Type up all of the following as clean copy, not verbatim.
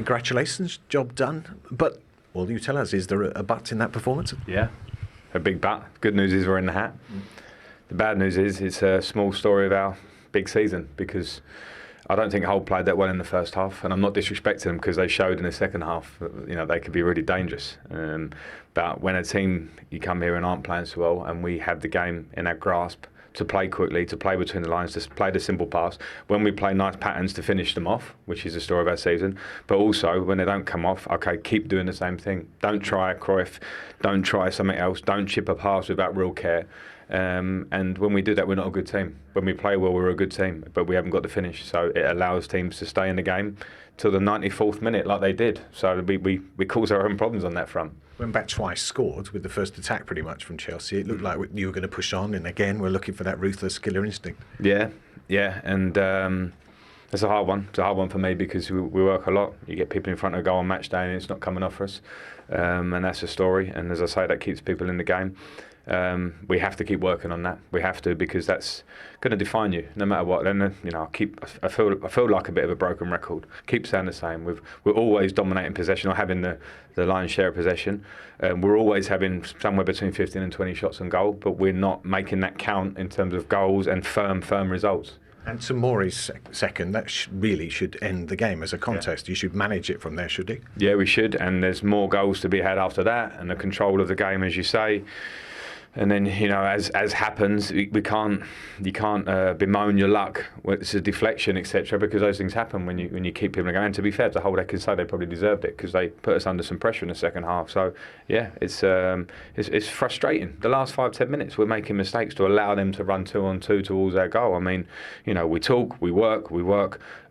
Congratulations, job done. But all you tell us, is there a but in that performance? Yeah, a big but. Good news is we're in the hat. The bad news is it's a small story of our big season, because I don't think Hull played that well in the first half, and I'm not disrespecting them because they showed in the second half that, they could be really dangerous. But when a team, you come here and aren't playing so well, and we have the game in our grasp to play quickly, to play between the lines, to play the simple pass, when we play nice patterns to finish them off, which is the story of our season, but also when they don't come off, okay, keep doing the same thing. Don't try a Cruyff, don't try something else, don't chip a pass without real care. And when we do that, we're not a good team. When we play well, we're a good team, but we haven't got the finish. So it allows teams to stay in the game till the 94th minute, like they did. So we cause our own problems on that front. Went back twice, scored with the first attack pretty much from Chelsea. It looked like you were going to push on, and again, we're looking for that ruthless killer instinct. Yeah, and it's a hard one. It's a hard one for me because we work a lot. You get people in front of a goal on match day and it's not coming off for us. And that's a story. And as I say, that keeps people in the game. We have to keep working on that. We have to, because that's going to define you no matter what. Then I feel like a bit of a broken record. Keep saying the same. We're always dominating possession or having the lion's share of possession. We're always having somewhere between 15 and 20 shots on goal, but we're not making that count in terms of goals and firm results. And Tomori's second, that really should end the game as a contest. Yeah. You should manage it from there, should you? Yeah, we should. And there's more goals to be had after that, and the control of the game, as you say. And then, as happens, you can't bemoan your luck. It's a deflection, etc., because those things happen when you keep people going. And to be fair to Hull, they can say they probably deserved it because they put us under some pressure in the second half. So yeah, it's frustrating. The last 5-10 minutes, we're making mistakes to allow them to run 2-on-2 towards our goal. I mean, we talk, we work,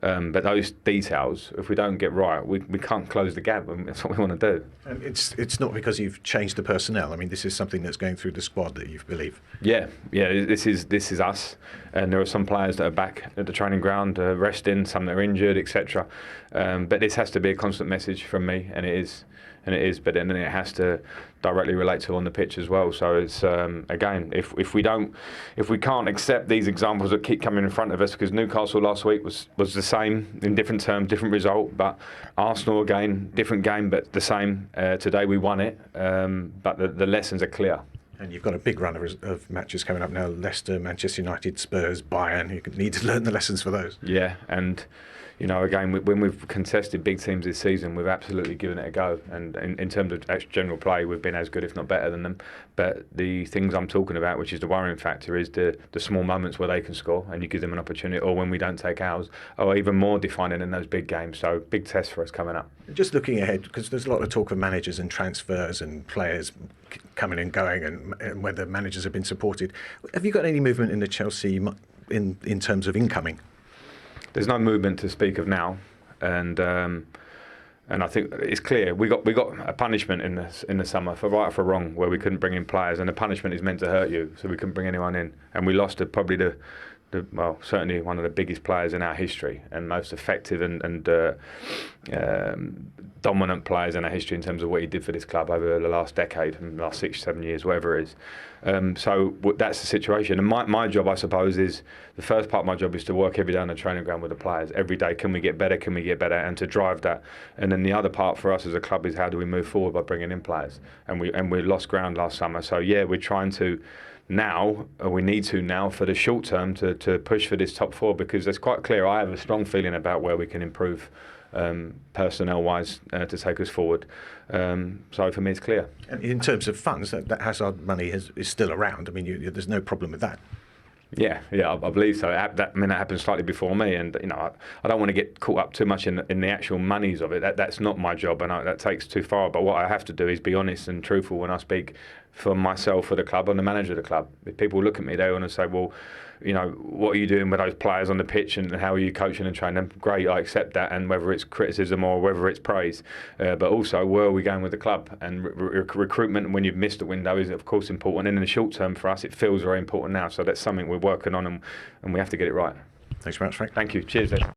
but those details, if we don't get right, we can't close the gap. That's what we want to do. And it's not because you've changed the personnel. I mean, this is something that's going through the squad that you believe. Yeah. This is us, and there are some players that are back at the training ground resting, some that are injured, etc. But this has to be a constant message from me, and it is. But then it has to directly relate to on the pitch as well. So it's again, if we can't accept these examples that keep coming in front of us, because Newcastle last week was the same in different terms, different result, but Arsenal again, different game, but the same. Today we won it, but the lessons are clear. And you've got a big run of matches coming up now: Leicester, Manchester United, Spurs, Bayern. You need to learn the lessons for those. Yeah, and again, when we've contested big teams this season, we've absolutely given it a go. And in terms of general play, we've been as good, if not better than them. But the things I'm talking about, which is the worrying factor, is the small moments where they can score and you give them an opportunity, or when we don't take ours, or even more defining in those big games. So big test for us coming up. Just looking ahead, because there's a lot of talk of managers and transfers and players coming and going, and whether managers have been supported. Have you got any movement in the Chelsea in terms of incoming? There's no movement to speak of now, and I think it's clear we got a punishment in the summer for right or for wrong, where we couldn't bring in players, and the punishment is meant to hurt you, so we couldn't bring anyone in, and we lost probably certainly one of the biggest players in our history and most effective and dominant players in our history in terms of what he did for this club over the last decade and the last 6-7 years, whatever it is. So that's the situation. And my job, I suppose, is the first part of my job is to work every day on the training ground with the players. Every day, can we get better? Can we get better? And to drive that. And then the other part for us as a club is how do we move forward by bringing in players? And we lost ground last summer. So yeah, we're trying to. We need to now for the short term to push for this top 4, because it's quite clear I have a strong feeling about where we can improve personnel-wise to take us forward. So for me, it's clear. And in terms of funds, that Hazard money is still around. I mean, there's no problem with that. Yeah, I believe so. That happened slightly before me, and I don't want to get caught up too much in the actual monies of it. That's not my job, and that takes too far. But what I have to do is be honest and truthful when I speak for myself, for the club, and the manager of the club. If people look at me, they want to say, well, what are you doing with those players on the pitch, and how are you coaching and training them? Great, I accept that, and whether it's criticism or whether it's praise. But also, where are we going with the club? And recruitment, when you've missed a window, is of course important. And in the short term, for us, it feels very important now. So that's something we're working on, and we have to get it right. Thanks very much, Frank. Thank you. Cheers, Ed.